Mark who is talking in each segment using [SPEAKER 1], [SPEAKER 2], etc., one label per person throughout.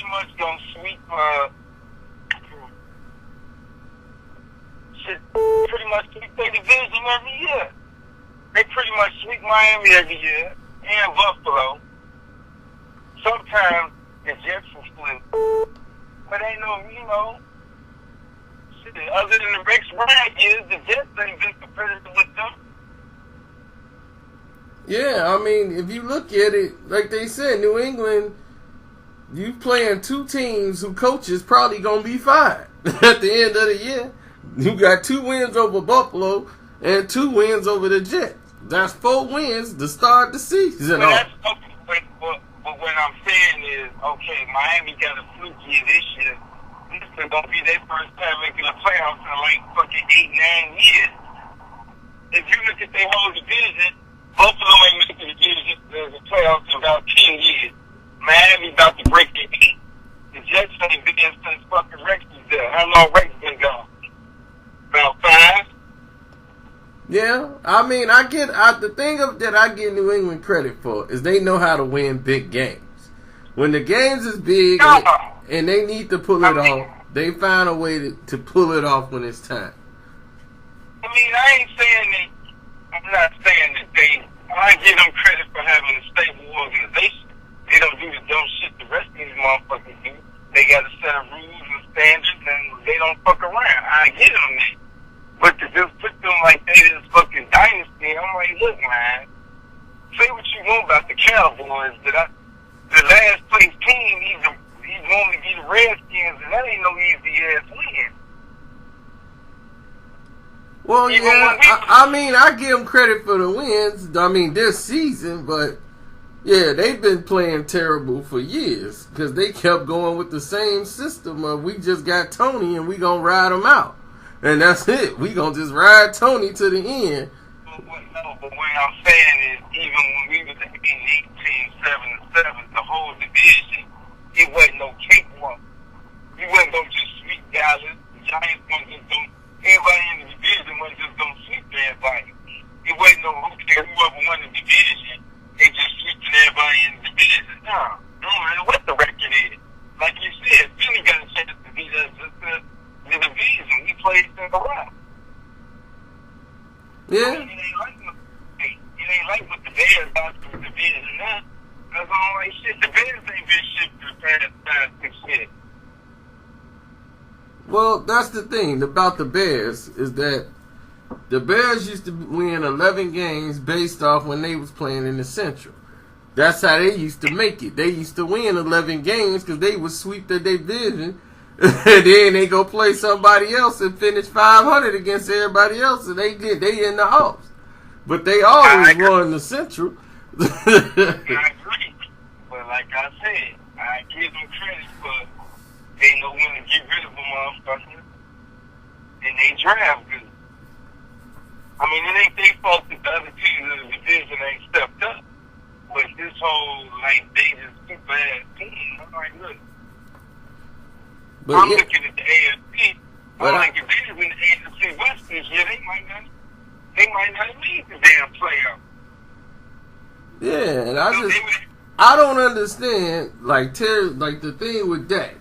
[SPEAKER 1] pretty much gonna sweep pretty much sweep their division every year. They pretty much sweep Miami every year and Buffalo. Sometimes the Jets will flip, but ain't no, shit. Other than the Rex Ryan years, the Jets ain't been competitive with them.
[SPEAKER 2] Yeah, I mean, if you look at it, like they said, New England, you playing two teams who coaches probably gonna be fired at the end of the year. You got 2 wins over Buffalo and 2 wins over the Jets. That's 4 wins to start the season.
[SPEAKER 1] But what I'm saying is, okay, Miami got a fluke year this year. This is gonna be their first time making the playoffs in like fucking 8-9 years. If you look at their whole division, Buffalo ain't making the playoffs in about 10 years. Miami about to break their 8. The Jets ain't been in since fucking Rex was there. How long Rex been gone? About 5?
[SPEAKER 2] Yeah, I mean, the thing that I give New England credit for is they know how to win big games. When the games is big and they need to pull it off, they find a way to pull it off when it's time.
[SPEAKER 1] I mean, I'm not saying that I give them credit for having a stable organization. They don't do the dumb shit the rest of these motherfuckers do. They got a set of rules and standards, and they don't fuck around. I give them that. But to just put them like they this fucking dynasty, I'm like, look, man, say what you want about the Cowboys, but the last place team, he's going to be the Redskins, and that ain't no easy ass win.
[SPEAKER 2] Well, yeah, I mean, I give them credit for the wins. I mean, this season, but yeah, they've been playing terrible for years because they kept going with the same system of we just got Tony and we gonna ride him out. And that's it. We gonna just ride Tony to the end.
[SPEAKER 1] But what I'm saying is, even when we was in 18-7-7, the whole division, it wasn't no cakewalk. We wasn't gonna just sweep Dallas. The Giants wasn't just gonna. Everybody in the division wasn't just gonna sweep everybody. It wasn't no whoever won the division, they just sweeping everybody in the division. No matter what the record is. Like you said, Philly got a chance to beat us just the division. We played in the round.
[SPEAKER 2] Yeah.
[SPEAKER 1] It ain't like what the Bears got to the division now. That's all like shit. The Bears ain't been shit for the past 5-6 years.
[SPEAKER 2] Well, that's the thing about the Bears is that the Bears used to win 11 games based off when they was playing in the Central. That's how they used to make it. They used to win 11 games because they would sweep the division, and then they go play somebody else and finish 500 against everybody else, and they in the house. But they always won the Central.
[SPEAKER 1] I agree, but like I said, I give them credit for. They know when to get rid of a motherfucker, and they draft good. I mean, it ain't their fault that the other teams in the division ain't stepped up. But this whole, like, they just super ass team, I'm like, look. I'm looking at the AFC. I'm like, if they win the AFC West this year, they might not leave the damn playoff.
[SPEAKER 2] Yeah, and I don't understand, like the thing with Dak.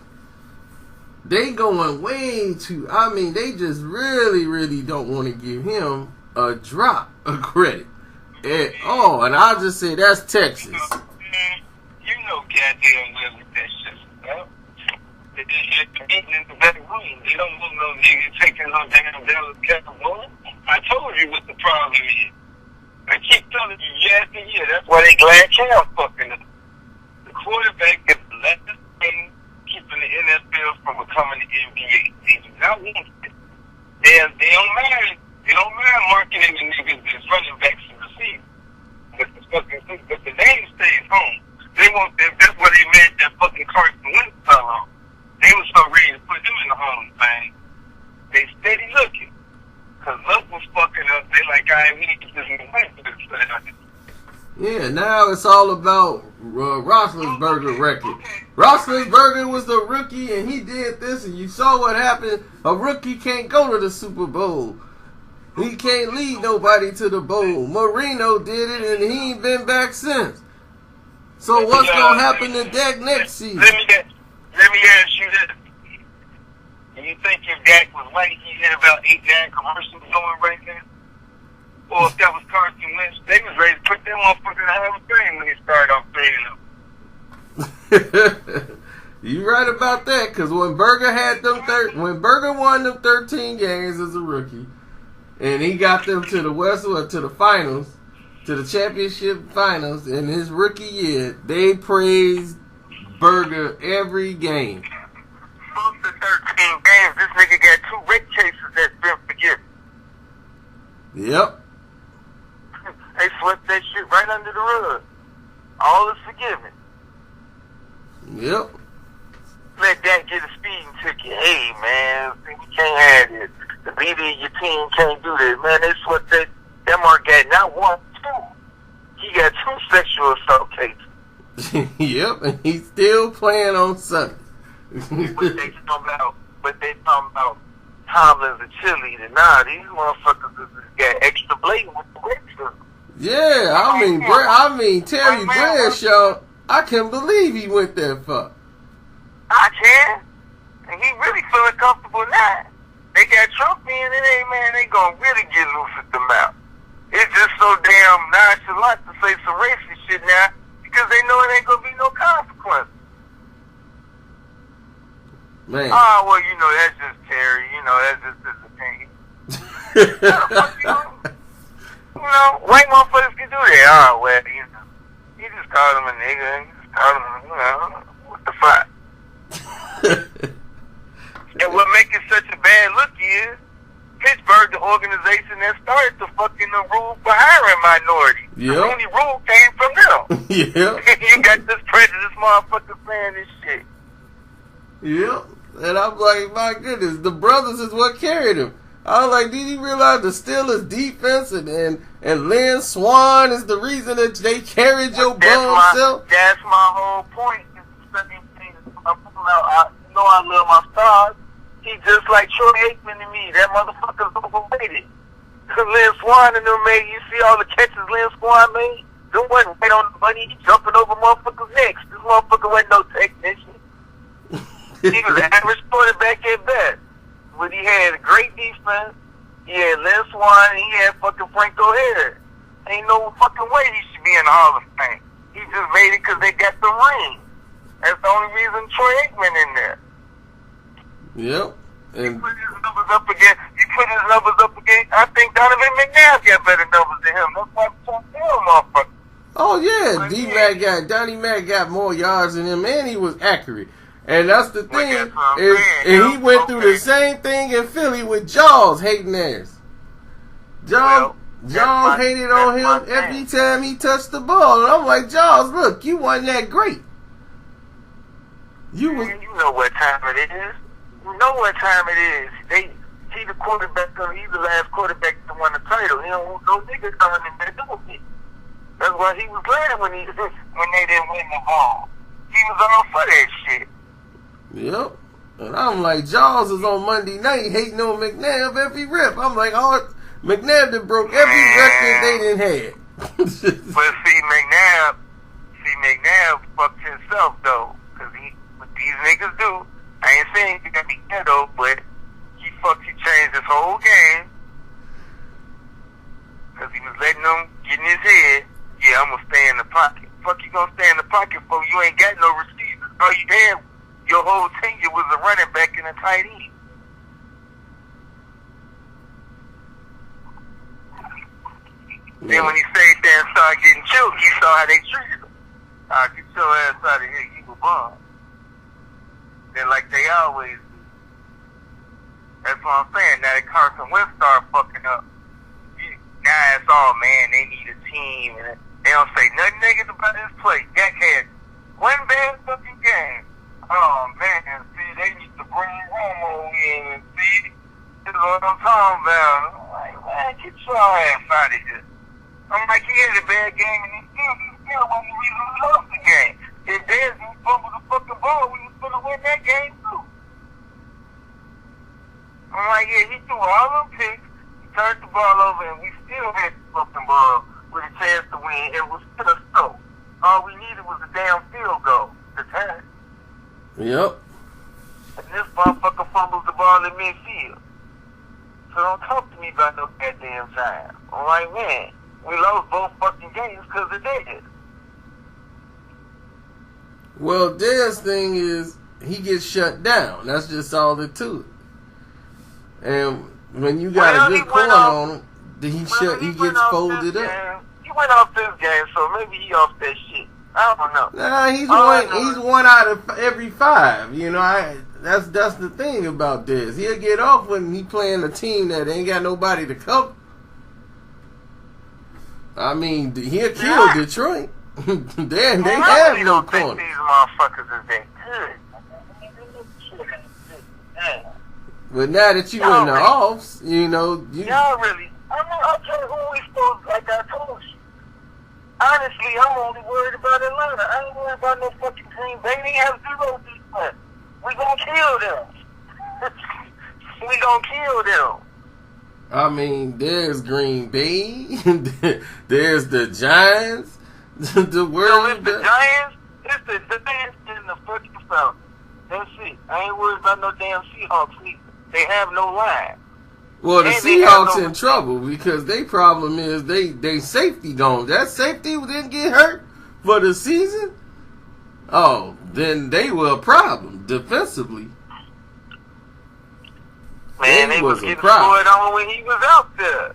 [SPEAKER 2] They going way too. I mean, they just really, really don't want to give him a drop of credit at all. And I just say that's Texas.
[SPEAKER 1] You know, goddamn well with that shit. Well, they just eating in the back room. They don't want no nigga taking no damn Dallas Cowboys. I told you what the problem is. I keep telling you year after year. That's why they glad Cal fucking up. The quarterback is the last thing keeping the NFL from becoming the NBA. They do not want it. They don't mind. They don't mind marketing the niggas as running backs and receivers. But the name stays home. They want that. That's why they made that fucking Carson Wentz fell off. They was so ready to put him in the Hall of Fame. They steady looking. Cause Luck was fucking up. They like, I need to just win for this.
[SPEAKER 2] Yeah, now it's all about Roethlisberger record. Roethlisberger was the rookie, and he did this, and you saw what happened. A rookie can't go to the Super Bowl. He can't lead nobody to the bowl. Marino did it, and he ain't been back since. So what's going to happen to Dak next season?
[SPEAKER 1] Let Let me ask you this. Do you think if Dak was white, he had about 8 damn commercials going right now? Or if that was Carson Wentz, they was ready to put them motherfuckers in the Hall of Fame when he started off playing them.
[SPEAKER 2] You right about that, because when Berger won them 13 games as a rookie, and he got them to the to the finals, to the championship finals in his rookie year, they praised Berger every game.
[SPEAKER 1] Fuck the 13 games. This nigga got 2 rape cases that's been forgiven.
[SPEAKER 2] Yep.
[SPEAKER 1] They swept that shit right under the rug. All is forgiven.
[SPEAKER 2] Yep.
[SPEAKER 1] Let that get a speeding ticket. Hey, man, we can't have this. The leader of your team can't do this. Man, they swept that mark got not 1, 2. He got 2 sexual assault cases.
[SPEAKER 2] Yep, and he's still playing on Sunday.
[SPEAKER 1] But they talking about Tomlin's a cheerleader. Nah, these motherfuckers just got extra blatant with the racism.
[SPEAKER 2] Yeah, I mean Terry Bradshaw, I can't believe he went that far.
[SPEAKER 1] I can. And he really feeling comfortable now. They got Trump in and they gonna really get loose at the mouth. It's just so damn nonchalant to say some racist shit now because they know it ain't gonna be no consequence.
[SPEAKER 2] Man.
[SPEAKER 1] Oh, well, that's just Terry. That's just his opinion. White motherfuckers can do that. Oh, well, he just called him a nigga and just called him, what the fuck? And what makes it such a bad look is Pittsburgh, the organization that started the fucking rule for hiring minorities.
[SPEAKER 2] Yep.
[SPEAKER 1] The only rule came from them.
[SPEAKER 2] Yeah.
[SPEAKER 1] You got this prejudiced motherfucker saying this shit.
[SPEAKER 2] Yep. And I'm like, my goodness, the brothers is what carried him. I was like, did he realize the Steelers defense and Lynn Swan is the reason that they carried your bum self?
[SPEAKER 1] That's my whole point. I love my stars. He just like Troy Aikman to me. That motherfucker's overrated. Lynn Swan and them made, you see all the catches Lynn Swan made? Them wasn't right on the money. He jumping over motherfuckers' necks. This motherfucker wasn't no technician. He was an average quarterback at best. But he had a great defense. He had Lynn Swan and he had fucking Franco Harris. Ain't no fucking way he should be in the Hall of Fame. He just made it because they got the ring. That's the only reason Troy Aikman in there.
[SPEAKER 2] Yep. And
[SPEAKER 1] You put his numbers up again. I think Donovan McNabb got better numbers than him. That's why I'm talking to him, motherfucker.
[SPEAKER 2] oh yeah, Donnie Mac got more yards than him, and he was accurate. And that's the thing. And he went through the same thing in Philly with Jaws hating ass. Jaws hated on him every time he touched the ball. And I'm like, Jaws, look, you wasn't that great. You
[SPEAKER 1] know what time it is. You know what time it is. He the quarterback. He's the last quarterback to win the title. He don't want no niggas coming in there doing it. That's why he was glad when they didn't win the ball. He was all for that shit.
[SPEAKER 2] Yep. And I'm like, Jaws is on Monday night hating on McNabb every rep. I'm like, oh, McNabb done broke every record they didn't have.
[SPEAKER 1] But see, McNabb fucked himself though, because what these niggas do. I ain't saying he got to be ghetto, but he changed his whole game because he was letting them get in his head. Yeah, I'm gonna stay in the pocket. Fuck, you gonna stay in the pocket for? You ain't got no receivers. All you had your whole tenure was a running back and a tight end. Then when he stayed there and started getting choked, he saw how they treated him. Get your ass out of here, you a bum. Then like they always do. That's what I'm saying. Now that Carson Wentz started fucking up. Now it's all, man, they need a team. And they don't say nothing negative about this play. Dak had one bad fucking game. Oh, man, see, they need to bring Romo in and see. This is what I'm talking about. I'm like, man, get your ass out of here. I'm like, he had a bad game and he still wasn't the reason we lost the game. If Dez didn't fumble the fucking ball, we was going to win that game too. I'm like, yeah, he threw all them picks, he turned the ball over, and we still had the fucking ball with a chance to win. It was still so. All we needed was a damn field goal to tie.
[SPEAKER 2] Yep.
[SPEAKER 1] this motherfucker fumbles the ball in midfield. So don't talk to me about no goddamn time. I'm like, man, we lost both fucking games because of that.
[SPEAKER 2] Well, Dez thing is he gets shut down. That's just all it to it. And when you got a good corner on him, then he gets folded up.
[SPEAKER 1] He went off this game, so maybe he off that shit. I don't know.
[SPEAKER 2] Nah, he's one out of every 5. You know, that's the thing about this. He'll get off when he playing a team that ain't got nobody to cover. I mean, he'll kill Detroit. they have no corner.
[SPEAKER 1] These motherfuckers is that good.
[SPEAKER 2] But now that you in the offs, you know,
[SPEAKER 1] y'all really. I mean, okay, who we supposed? Like I told you. Honestly, I'm only worried about Atlanta. I ain't worried about no fucking Green Bay. They have 0 defense. We gonna kill them. We gonna kill them.
[SPEAKER 2] I mean, there's Green Bay. There's the Giants. The world.
[SPEAKER 1] It's the Giants. It's the Giants in the fucking South. That's it. I ain't worried about no damn Seahawks either. They have no line.
[SPEAKER 2] Well, the Seahawks in trouble because their problem is they safety gone. That safety didn't get hurt for the season. Oh, then they were a problem defensively.
[SPEAKER 1] Man, they was getting scored on when he was out there.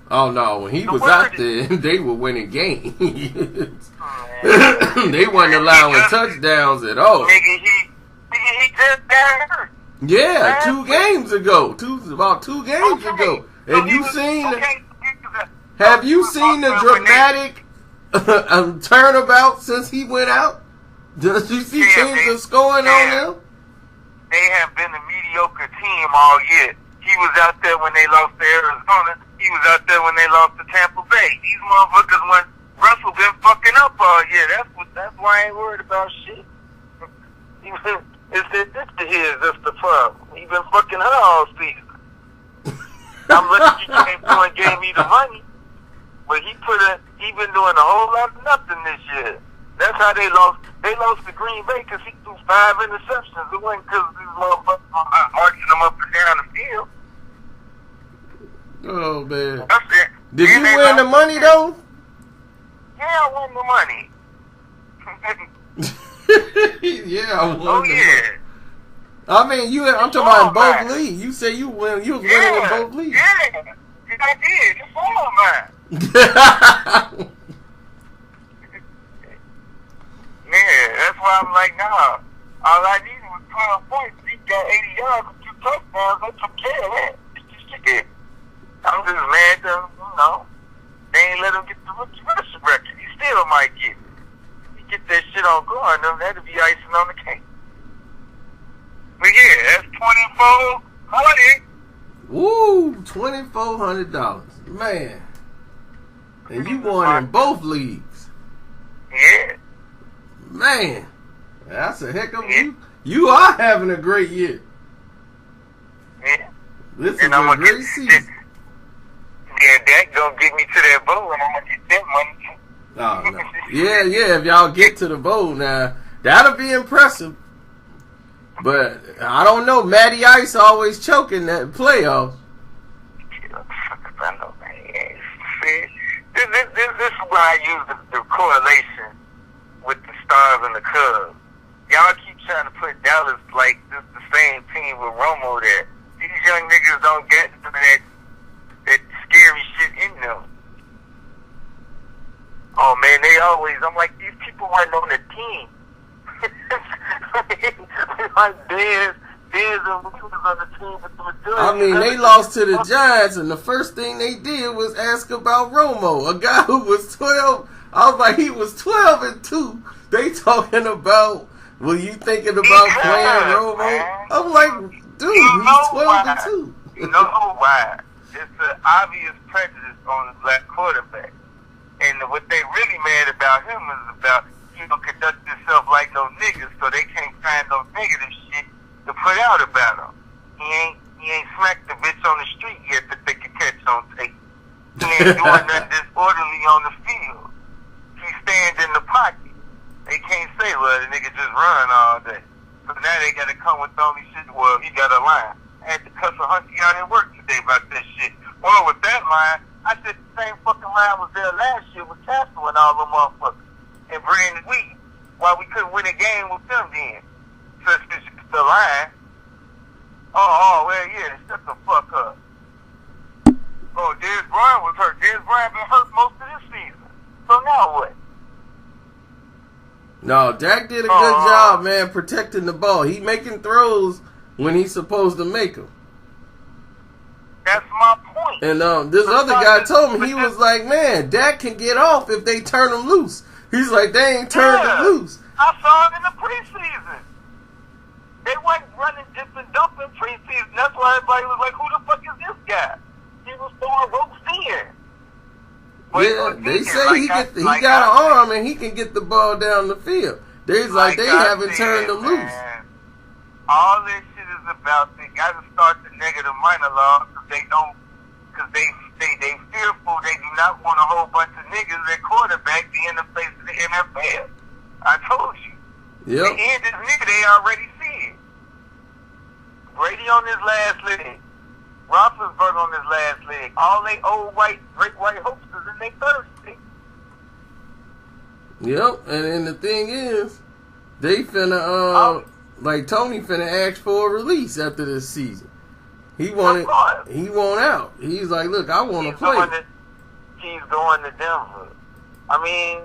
[SPEAKER 2] Oh no, when he was out there, they were winning games. They weren't allowing touchdowns at all.
[SPEAKER 1] Nigga, he just got hurt.
[SPEAKER 2] Yeah, 2 games ago. About 2 games ago. And have you seen the dramatic turnabout since he went out? Did you see teams are scoring on them?
[SPEAKER 1] They have been a mediocre team all year. He was out there when they lost to Arizona. He was out there when they lost to Tampa Bay. These motherfuckers went. Russell been fucking up all year. That's why I ain't worried about shit. It's this to his. That's the problem. He been fucking her all season. I'm lucky he came through and gave me the money. But he been doing a whole lot of nothing this year. That's how they lost. They lost to Green Bay because he threw 5 interceptions. It wasn't because these motherfuckers arching them up and down the field.
[SPEAKER 2] Oh man!
[SPEAKER 1] That's it.
[SPEAKER 2] Did you win the money though?
[SPEAKER 1] Yeah, I won the money.
[SPEAKER 2] Yeah, I won the money.
[SPEAKER 1] Yeah.
[SPEAKER 2] I mean, I'm talking about in both leagues. You say you was winning in both leagues.
[SPEAKER 1] Yeah, I did. It's all mine. Yeah, that's why I'm like, nah. All I needed was 12 points. He got 80 yards and 2 touchdowns. I took care of that. I'm just mad that, they ain't let him get the rookie rushing record. He still might get it. He get that shit on going, that'll be icing on the cake. But yeah, that's $2,400.
[SPEAKER 2] Woo, $2,400, man. And you won in both leagues.
[SPEAKER 1] Yeah.
[SPEAKER 2] Man, that's a heck of a you are having a great year.
[SPEAKER 1] Yeah.
[SPEAKER 2] This is a great season.
[SPEAKER 1] Yeah, that gonna get me to that bowl, and I'm gonna get that money.
[SPEAKER 2] Oh, no. Yeah, if y'all get to the bowl now, that'll be impressive. But I don't know. Matty Ice always choking that playoffs.
[SPEAKER 1] I know, man. See, this is why I use the correlation with the Stars and the Cubs. Y'all keep trying to put Dallas like this the same team with Romo there. These young niggas don't get to that scary shit in them. Oh man, I'm like, these people weren't on the team. Like Dez and we was on the team with the majority.
[SPEAKER 2] I mean, they lost to the Giants, and the first thing they did was ask about Romo, a guy who was 12. I was like, he was 12-2. They talking about, were you thinking about playing Romo? Man. I'm like, dude, he's 12-2.
[SPEAKER 1] You know why? It's an obvious prejudice on the black quarterback. And what they really mad about him is about, conduct himself like no niggas, so they can't find no negative shit to put out about him. He ain't smacked the bitch on the street yet that they can catch on tape. He ain't doing nothing disorderly on the field. He stands in the pocket. They can't say, well, the nigga just run all day. So now they got to come with all these shit. Well, he got a line. I had to cuss a hunky out at work today about that shit. Well, with that line, I said the same fucking line was there last year with Castle and all them motherfuckers. And Brandon Wheat. Why we couldn't win a game with them then. So it's the line. Oh, well, yeah, shut the fuck up. Oh, Dez Bryant was hurt. Dez Bryant been hurt most of this season. So now what?
[SPEAKER 2] No, Dak did a good job, man, protecting the ball. He making throws when he's supposed to make them.
[SPEAKER 1] That's my point.
[SPEAKER 2] And this other guy told me, he was like, man, Dak can get off if they turn him loose. He's like, they ain't turned him loose.
[SPEAKER 1] I saw him in the preseason. They went running dip and dump in preseason. That's why everybody was like, who the fuck is this guy? He was throwing ropes in.
[SPEAKER 2] Yeah, they say he got an arm and he can get the ball down the field. They haven't turned him loose.
[SPEAKER 1] All this shit is about they got to start the negative monologue because they don't, because they fearful. They do not want a whole bunch of niggas at quarterback be in the face of the NFL. I told you.
[SPEAKER 2] Yep.
[SPEAKER 1] The end is nigga, they already see it. Brady on his last leg. Roethlisberger on his last leg. All they old great white hopesters and they thirsty.
[SPEAKER 2] Yep, and then the thing is, they finna like Tony finna ask for a release after this season. He want out. He's like, look, I want to play.
[SPEAKER 1] He's going to Denver. I mean,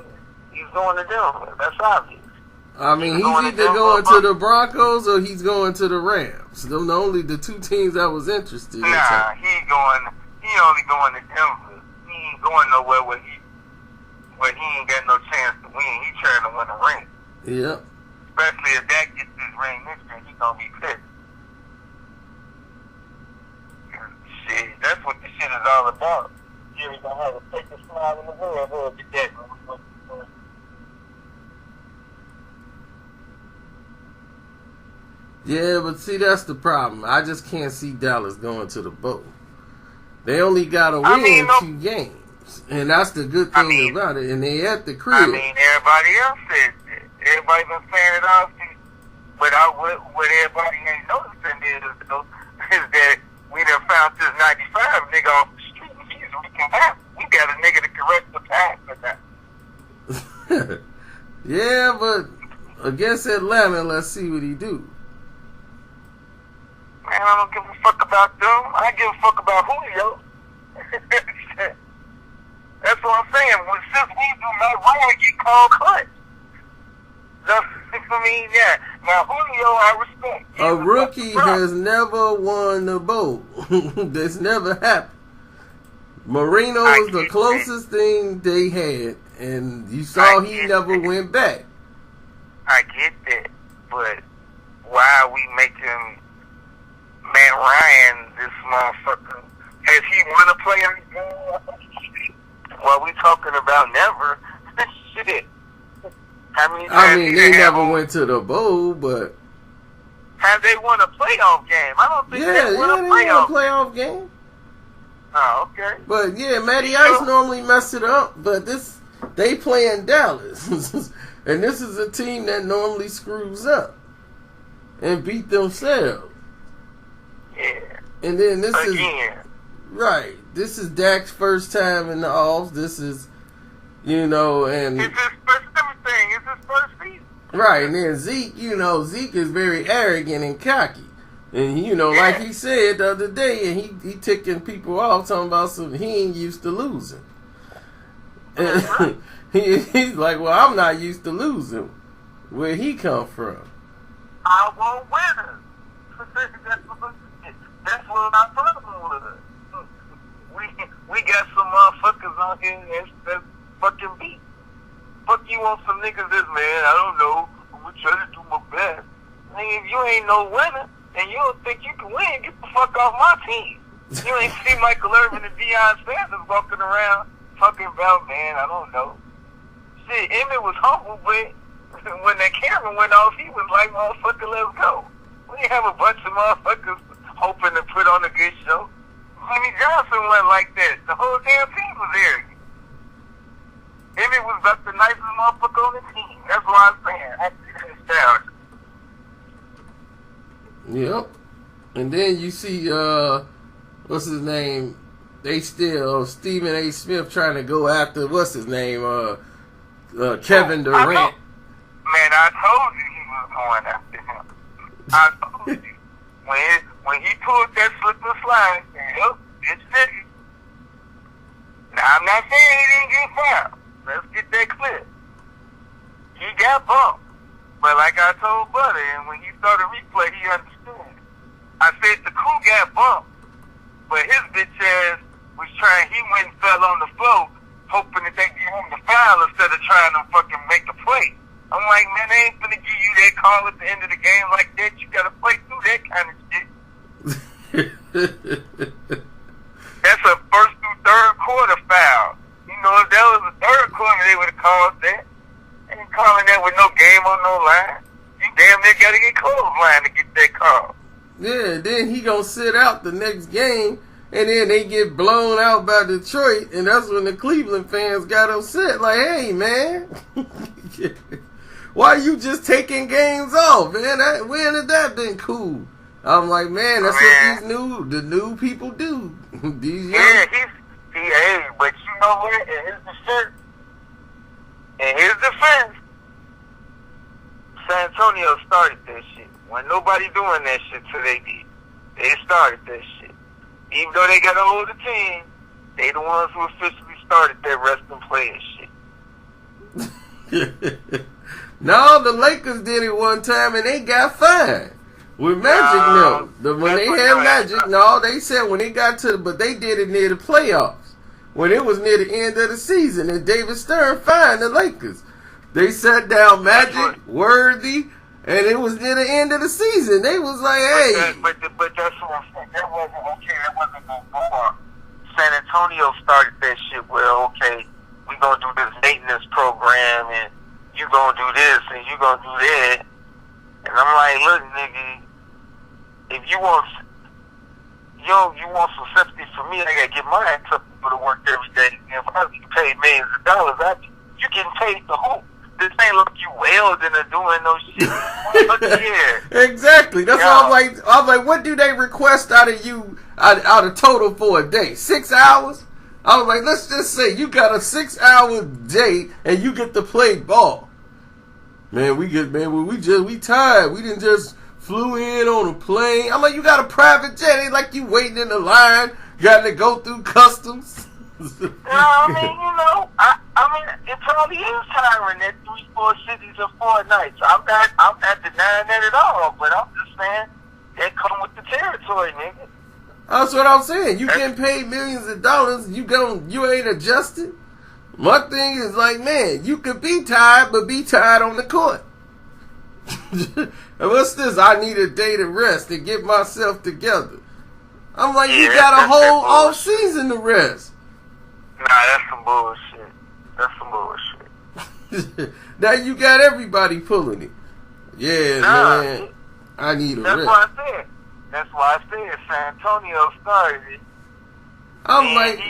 [SPEAKER 1] he's going to Denver. That's obvious.
[SPEAKER 2] I mean, he's either going to the Broncos or he's going to the Rams. Them only the two teams that was interested.
[SPEAKER 1] Nah, he only going to Denver. He ain't going nowhere where he ain't got no chance to win. He trying to win a ring.
[SPEAKER 2] Yep.
[SPEAKER 1] Especially if that gets this ring next year, he gonna be pissed. Shit, that's what this shit is all about. Jerry gonna have to take a smile in the world or get that.
[SPEAKER 2] Yeah, but see, that's the problem. I just can't see Dallas going to the bowl. They only got to win 2 games. And that's the good thing about it. And they at the crib.
[SPEAKER 1] I mean, everybody else said that. Everybody been saying it all season. But what everybody ain't noticing is that we done found this 95 nigga off the street. We got a nigga to correct the pass for that.
[SPEAKER 2] Yeah, but against Atlanta, let's see what he do.
[SPEAKER 1] Man, I don't give a fuck about them. I give a fuck about Julio. That's what I'm saying. Since we do not wrong, get called clutch. I mean, yeah. Now, Julio, I respect.
[SPEAKER 2] A rookie has never won the bowl. That's never happened. Marino was the closest thing they had, and you saw he never went back.
[SPEAKER 1] I get that, but why are we making Matt Ryan this motherfucker? Has he won a playoff game? Well, we talking about never. Shit. How many times
[SPEAKER 2] I mean, they never went to the bowl, but
[SPEAKER 1] have they won a playoff game? I don't think they won a
[SPEAKER 2] playoff game.
[SPEAKER 1] Oh, okay.
[SPEAKER 2] But yeah, Matty Ice normally mess it up, but they playing Dallas, and this is a team that normally screws up and beat themselves.
[SPEAKER 1] Yeah.
[SPEAKER 2] And then this
[SPEAKER 1] again.
[SPEAKER 2] This is Dak's first time in the offs. This is, and
[SPEAKER 1] it's his first everything. It's his first season.
[SPEAKER 2] Right, and then Zeke is very arrogant and cocky. And, like he said the other day, and he ticking people off, talking about he ain't used to losing. And he's like, well, I'm not used to losing. Where he come from?
[SPEAKER 1] I want winners. That's what my problem was. We got some motherfuckers on here that's fucking beat. Fuck you on some niggas this, man. I don't know. I'm gonna try to do my best. Nigga, if you ain't no winner and you don't think you can win, get the fuck off my team. You ain't see Michael Irvin and Deion Sanders walking around talking about, man, I don't know. Shit, Emmett was humble, but when that camera went off, he was like, motherfucker, let's go. We have a bunch of motherfuckers hoping to put on a good show. Jimmy Johnson went like that. The whole damn team was arrogant. Emmett was about the nicest motherfucker on the team. That's what I'm saying. That's nostalgia.
[SPEAKER 2] Yep. And then you see, what's his name? They still, Stephen A. Smith trying to go after, what's his name? Kevin Durant.
[SPEAKER 1] I told you he was going after him. I told you. When he pulled that slip and slide, yep, it's nigga. Now, I'm not saying he didn't get fouled. Let's get that clear. He got bumped. But like I told Buddy, and when he started replay, he understood. I said the coup got bumped, but his bitch ass was trying, he went and fell on the floor, hoping that they give him the foul instead of trying to fucking make a play. I'm like, man, they ain't finna give you that call at the end of the game like that. You gotta play through that kind of shit. That's a first through third quarter foul. You know, if that was the third quarter, they would have called that. They ain't calling that with no game on no line. You damn near gotta get clothesline to get that call.
[SPEAKER 2] Yeah, then he gonna sit out the next game, and then they get blown out by Detroit, and that's when the Cleveland fans got upset. Like, hey, man, why you just taking games off, man? When had that been cool? I'm like, man, that's what the new people do. These young.
[SPEAKER 1] Yeah, he, but you know what? In his defense, San Antonio started that shit. When nobody doing that shit till they did. They started that shit. Even though they got an older team, they the ones who officially started that rest and play shit.
[SPEAKER 2] No, the Lakers did it one time and they got fined. With Magic when they had Magic, they said when they got but they did it near the playoffs. When it was near the end of the season and David Stern fined the Lakers. They sat down Magic, Worthy, and it was near the end of the season. They was like, hey.
[SPEAKER 1] But that's what I'm saying. That wasn't okay. That wasn't no more. San Antonio started that shit where, okay, we going to do this maintenance program, and you going to do this, and you going to do that. And I'm like, look, nigga, if you want some sympathy from me, I got to get my ass up and go to work every day. And if I get paid millions of dollars, you getting paid the hoop. This ain't like you welding or doing no shit. Look here.
[SPEAKER 2] Exactly. That's all I was like, what do they request out of you out of total for a day? 6 hours? I was like, let's just say you got a 6 hour day and you get to play ball. Man, we tired. We didn't just flew in on a plane. I'm like, you got a private jet. Ain't like you waiting in the line, got to go through customs.
[SPEAKER 1] I mean, it probably is tiring that 3-4 cities in 4 nights. I'm not denying that at all, but I'm just saying that come with the territory, nigga.
[SPEAKER 2] That's what I'm saying. You getting paid millions of dollars, you ain't adjusted. My thing is like, man, you could be tired, but be tired on the court. And what's this? I need a day to rest and get myself together. I'm like, you got a whole off season to rest.
[SPEAKER 1] Nah, that's some bullshit.
[SPEAKER 2] Now you got everybody pulling it. Yeah, man. I need a rest.
[SPEAKER 1] That's why I said San Antonio started it.
[SPEAKER 2] I'm like,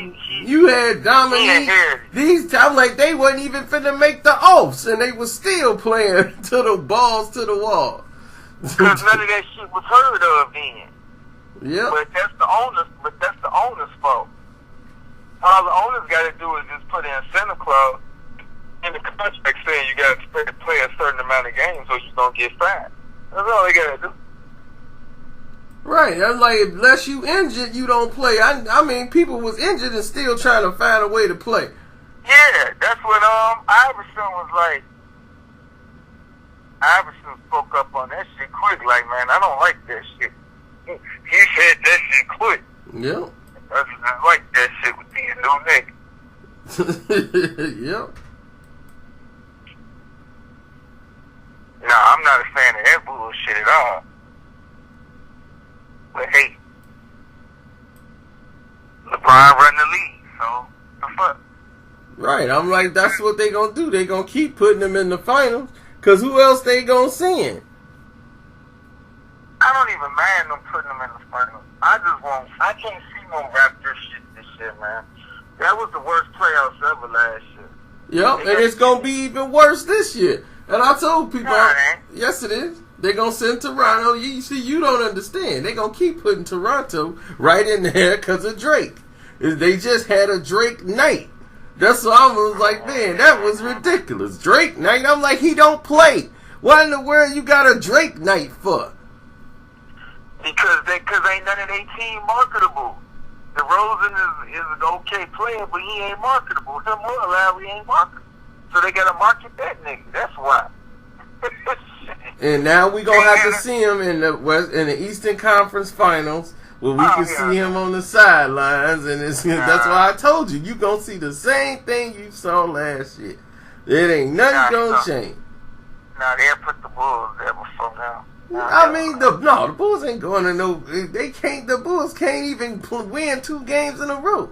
[SPEAKER 2] you had Dominique. I'm like, they wasn't even finna make the offs, and they was still playing to the balls to the wall.
[SPEAKER 1] Because none of that shit was heard of then.
[SPEAKER 2] Yeah.
[SPEAKER 1] But that's the owner's fault. All the owners got to do is just put an incentive clause in the contract saying you got to play a certain amount of games or you're going to get fined. That's all they got to do.
[SPEAKER 2] Right. I'm like, unless you injured, you don't play. I mean, people was injured and still trying to find a way to play.
[SPEAKER 1] Yeah, that's what Iverson was like. Iverson spoke up on that shit quick. Like, man, I don't like that shit. He said that shit quick.
[SPEAKER 2] Yeah.
[SPEAKER 1] I just like that shit with these new niggas.
[SPEAKER 2] Yep.
[SPEAKER 1] Nah, I'm not a fan of that bullshit at all. But hey, LeBron run the league, so the fuck?
[SPEAKER 2] Right, I'm like, that's what they gonna do. They gonna keep putting them in the finals, cause who else they gonna send?
[SPEAKER 1] I don't even mind them putting them in the finals. I can't see no Raptors shit this year, man. That was the worst playoffs ever last year.
[SPEAKER 2] Yep, and it's gonna be even worse this year. And I told people, yes it is. They're going to send Toronto. You see, you don't understand. They're going to keep putting Toronto right in there because of Drake. They just had a Drake night. That's why I was like, man, that was ridiculous. Drake night? I'm like, he don't play. What in the world you got a Drake night for?
[SPEAKER 1] Because ain't none of their team marketable. DeRozan is an okay player, but he ain't marketable. Him or Larry ain't marketable. So they got to market that nigga. That's why.
[SPEAKER 2] And now we gonna have to see him in the Eastern Conference Finals, where we can see him on the sidelines, and that's why I told you gonna see the same thing you saw last year. It ain't nothing gonna change.
[SPEAKER 1] Nah, they'll put the Bulls there before now.
[SPEAKER 2] I mean, the Bulls ain't going to no. They can't. The Bulls can't even win 2 games in a row.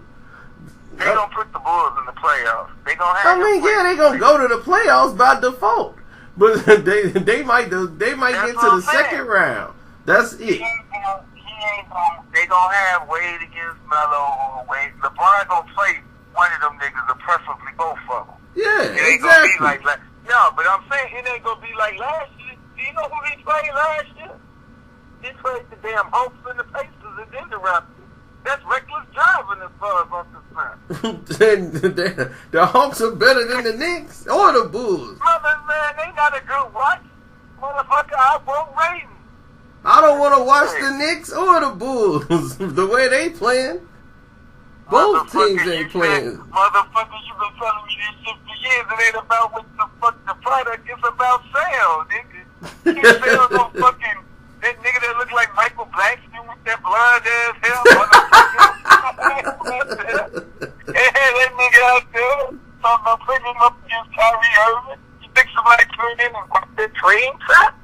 [SPEAKER 1] They gonna put the Bulls in the playoffs. They gonna have.
[SPEAKER 2] They gonna go to the playoffs by default. But they might get to the second round. That's it.
[SPEAKER 1] He ain't gonna. They gonna have Wade against Melo or Wade. LeBron gonna play one of them niggas, or preferably both of them.
[SPEAKER 2] Yeah,
[SPEAKER 1] it ain't
[SPEAKER 2] exactly.
[SPEAKER 1] Gonna be like no, but I'm saying it ain't gonna be like last year. Do you know who he played last year? He played the damn Hawks and the Pacers and then the Raptors. That's reckless driving as far as I'm concerned.
[SPEAKER 2] The Hawks are better than the Knicks or the Bulls.
[SPEAKER 1] Brothers, man, they not a good watch. Motherfucker, I won't rate them.
[SPEAKER 2] I don't want to watch the Knicks or the Bulls. The way they playing. Both teams ain't playing.
[SPEAKER 1] Motherfucker, you been telling me this shit for years. It ain't about what the fuck the product. It's about sales, nigga. You sell no fucking... That nigga that look like Michael Blackston with that blonde ass hair, that nigga out there talking about putting him up against Kyrie Irving. You think somebody turned in and watched that train trap?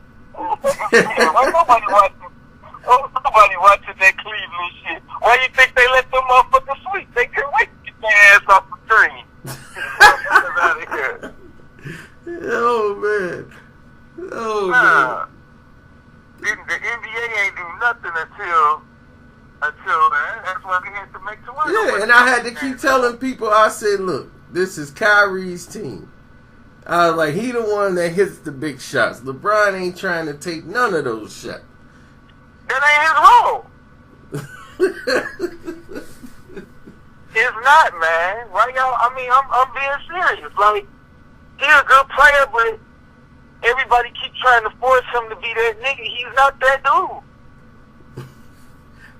[SPEAKER 1] Nobody watching that Cleveland shit. Why you think they let them motherfuckers sleep? They couldn't wait to get their ass off the train. Out of here.
[SPEAKER 2] Oh man. Man.
[SPEAKER 1] The NBA ain't do nothing until that's why they had to make the money.
[SPEAKER 2] Yeah, and I had to keep telling people, I said, look, this is Kyrie's team. I was like, he the one that hits the big shots. LeBron ain't trying to take none of those shots.
[SPEAKER 1] That ain't his role. It's not, man. Right, y'all? I mean, I'm being serious. Like, he's a good player, but everybody keep trying to force him to be that nigga. He's not that dude.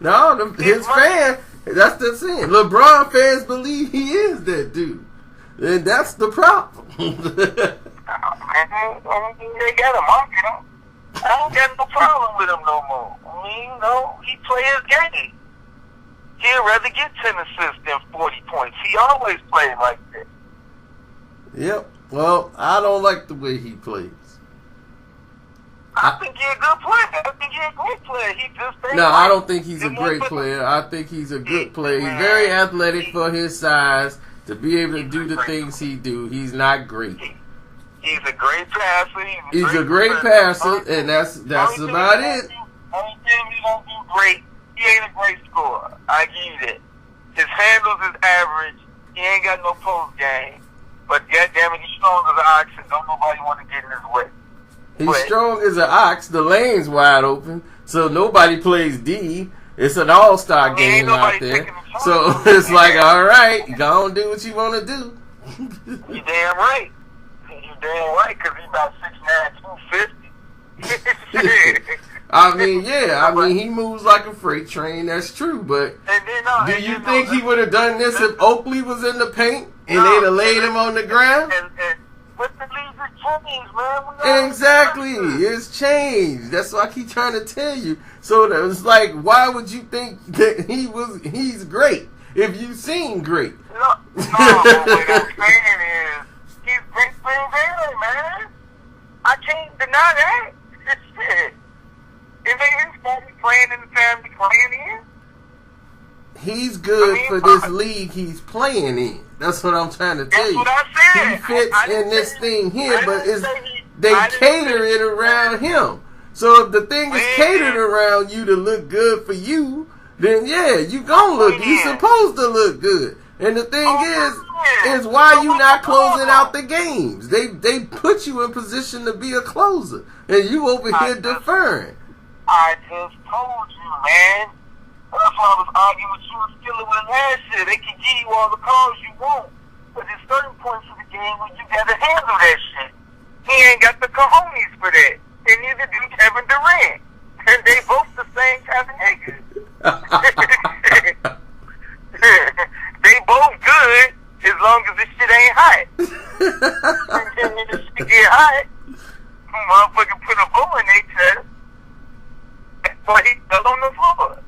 [SPEAKER 2] No, his fans, that's the thing. LeBron fans believe he is that dude. And that's the problem.
[SPEAKER 1] They got him on, you know. I don't got no problem with him no more. I mean, he play his game. He'd rather get 10 assists than 40 points. He always played like that.
[SPEAKER 2] Yep. Well, I don't like the way he plays.
[SPEAKER 1] I think he's a good player. I think he's a great player. He just ain't
[SPEAKER 2] I don't think he's a great player. I think he's a good player. He's very athletic for his size to be able to do the things he do. He's not great.
[SPEAKER 1] He's a great passer.
[SPEAKER 2] He's a great passer, and that's about it.
[SPEAKER 1] Only thing he don't do great, he ain't a great scorer. I give you that. His handles is average. He ain't got no post game. But goddammit, he's strong as an ox, and don't nobody want to get in his way.
[SPEAKER 2] He's strong as an ox. The lane's wide open, so nobody plays D. It's an all-star game out there. So it's like, all right, go on, do what you want to do.
[SPEAKER 1] You damn right. You damn right, because he's about 6'9", 250.
[SPEAKER 2] I mean, he moves like a freight train. That's true, but do you think he would have done this if Oakley was in the paint and they'd have laid him on the ground?
[SPEAKER 1] But the league has changed, man.
[SPEAKER 2] Exactly, it's changed. That's what I keep trying to tell you. So it's like, why would you think that he's great if you seem great?
[SPEAKER 1] No, what I'm saying is he's great playing there, man. I can't deny that. Shit. If they started playing in the time he's playing in,
[SPEAKER 2] he's good for this league he's playing in. That's what I'm trying to tell you.
[SPEAKER 1] That's what I said.
[SPEAKER 2] He fits in this thing here, but they cater it around him. So if the thing is catered around you to look good for you, then you gonna look. You supposed to look good. And the thing is why you not closing out the games? They put you in position to be a closer, and you over here deferring.
[SPEAKER 1] I just told you, man. That's why I was arguing with you and Skillet with last year. They can give you all the calls you want, but there's certain points of the game where you got to handle that shit. He ain't got the cojones for that, and neither do Kevin Durant. And they both the same kind of niggas. They both good as long as this shit ain't hot. And when this shit get hot, motherfucker put a bow in their chest. That's why he fell on the floor.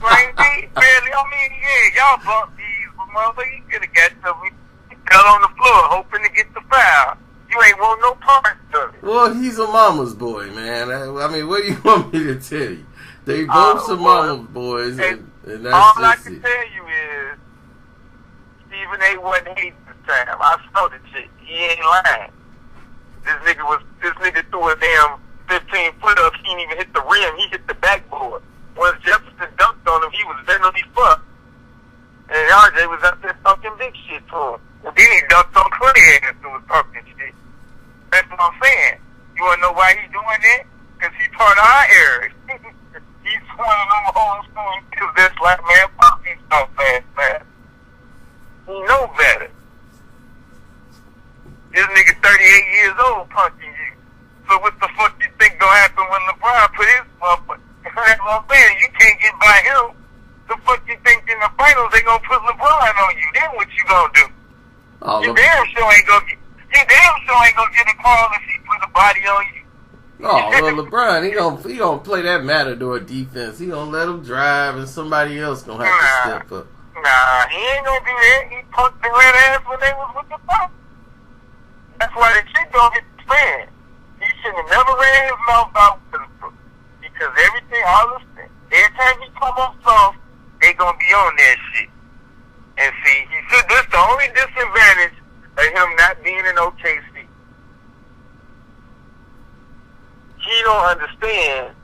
[SPEAKER 1] Right? Barely, y'all bumped these, but motherfucker, you could have got something. He fell on the floor hoping to get the foul. You ain't want no parts of it.
[SPEAKER 2] Well, he's a mama's boy, man. I mean, what do you want me to tell you? They both some mama's boys, and that's
[SPEAKER 1] all I can tell you is Stephen A. wasn't hating this time. I saw the shit. He ain't lying. This nigga threw a damn 15-footer. He didn't even hit the rim. He hit the backboard. Once Jefferson dunked on him, he was mentally fucked. And RJ was out there talking big shit to him. And then he dunked on Clay ass who was talking shit. That's what I'm saying. You wanna know why he's doing that? Because he's part of our era. He's one of them old school kids that's like, man, fuck these so fast, man. He know better. This nigga 38 years old punching you. So what the fuck you think gonna happen when LeBron put his motherfucker? That's what I'm saying. You can't get by him. The fuck you think in the finals they gonna put LeBron on you? Then what you gonna do? You damn sure ain't gonna get a call if he put a body on you.
[SPEAKER 2] Oh, well, LeBron, he gonna play that matador defense. He gonna let him drive, and somebody else gonna have to step up.
[SPEAKER 1] Nah, he ain't gonna do that. He punked the red ass when they was with the pump. That's why the shit don't get spanned. He should have never ran his mouth out because all this thing. Every time he come up soft, they gonna be on that shit. And see, he said this the only disadvantage of him not being in OKC. He don't understand.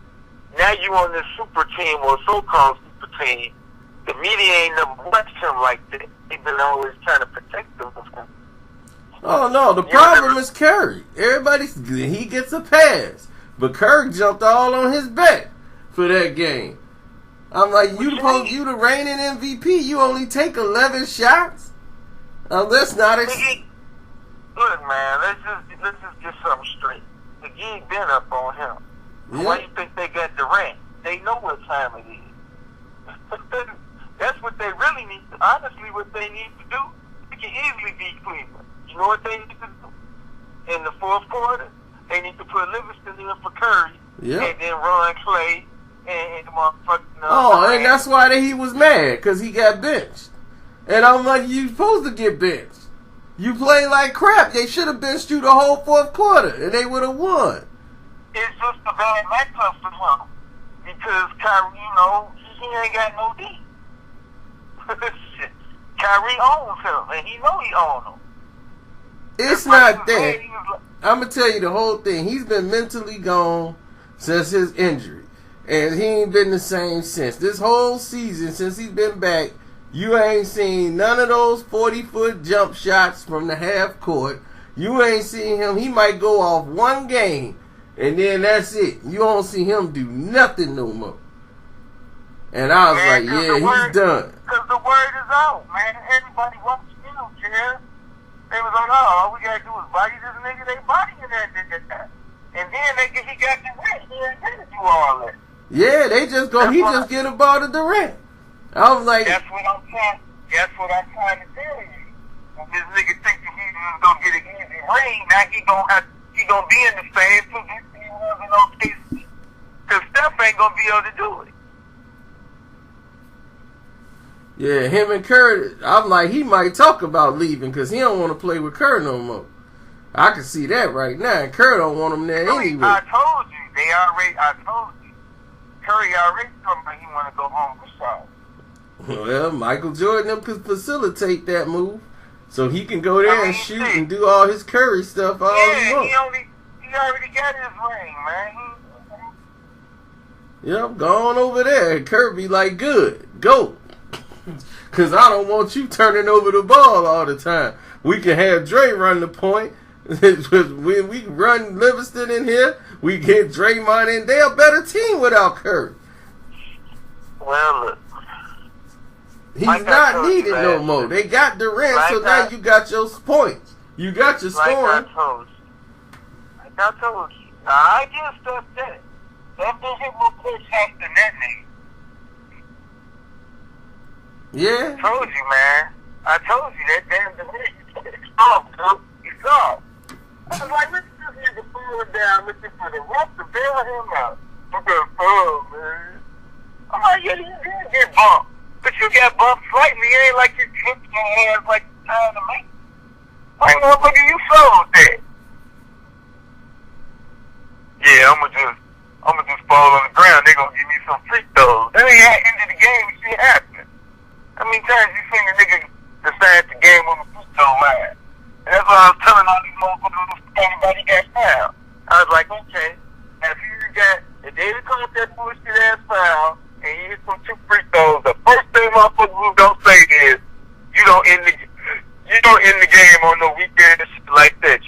[SPEAKER 1] Now you on this super team or so-called super team. The media ain't never watched him like that. They've been always trying to protect him from him.
[SPEAKER 2] Oh no, the problem is Curry. He gets a pass, but Curry jumped all on his back for that game. I'm like, you the reigning MVP. You only take 11 shots. That's not
[SPEAKER 1] Look, man, let's just get something straight. The game been up on him. Yeah. Why you think they got Durant? They know what time it is. That's what they really need. Honestly, what they need to do, they can easily beat Cleveland. You know what they need to do? In the fourth quarter, they need to put Livingston in for Curry, and then run Clay and the motherfucking.
[SPEAKER 2] And that's why he was mad, because he got benched. And I'm like, you supposed to get benched. You play like crap. They should have benched you the whole fourth quarter, and they would have won.
[SPEAKER 1] It's just a bad matchup for him. Because Kyrie, he ain't got no D. Kyrie owns him, and he know he owns him.
[SPEAKER 2] It's not that. I'm going to tell you the whole thing. He's been mentally gone since his injury. And he ain't been the same since. This whole season, since he's been back, you ain't seen none of those 40-foot jump shots from the half court. You ain't seen him. He might go off one game, and then that's it. You don't see him do nothing no more. And I was like, yeah, he's done.
[SPEAKER 1] Because the word is out, man. Everybody wants him, Chair. They was like, all we got to do is body this nigga. They bodying that nigga. And then he got the rest. He ain't got to do all that.
[SPEAKER 2] Yeah, he just get a ball to Durant. I was like,
[SPEAKER 1] that's what I'm trying to tell you. This nigga thinking he's just gonna get an easy ring. Now he gonna be in the same position he was in OKC. Cause Steph ain't gonna be able to do it.
[SPEAKER 2] Yeah, him and Kerr, I'm like, he might talk about leaving because he don't want to play with Kerr no more. I can see that right now. Kerr don't want him there anyway.
[SPEAKER 1] I told you. Curry already told me he want to go home for Charlotte.
[SPEAKER 2] Well, Michael Jordan could facilitate that move, so he can go there and shoot and do all his Curry stuff all he wants.
[SPEAKER 1] He already got his ring, man.
[SPEAKER 2] Yep, go on over there. Kirby like, good, go. Because I don't want you turning over the ball all the time. We can have Dre run the point. When we run Livingston in here, we get Draymond in. They're a better team without Curry.
[SPEAKER 1] Well, look.
[SPEAKER 2] He's not needed no more. They got Durant, so now you got your points. You got your scoring.
[SPEAKER 1] Like I told you. Now, I give stuff that. That doesn't look close half the net name.
[SPEAKER 2] Yeah.
[SPEAKER 1] I told you, man. I told you that damn Durant. Oh, dude. He's off. I was like, look at this nigga falling down looking for the ref to bail him out. Look at him, man. I'm like, yeah, you did get bumped. But you got bumped slightly. It ain't like you tripped your hands like trying to make. Like, motherfucker, you sold that. Yeah, I'ma just fall on the ground. They gonna give me some free throws. That ain't at the end of the game. Shit happening. How many times you seen the nigga decide the game on the free throw line? And that's what I was telling all these motherfuckers. Everybody got foul. I was like, okay, if they caught that bullshit ass foul and you hit some 2 free throws, the first thing motherfuckers don't say is you don't end the game on no weekend shit like that.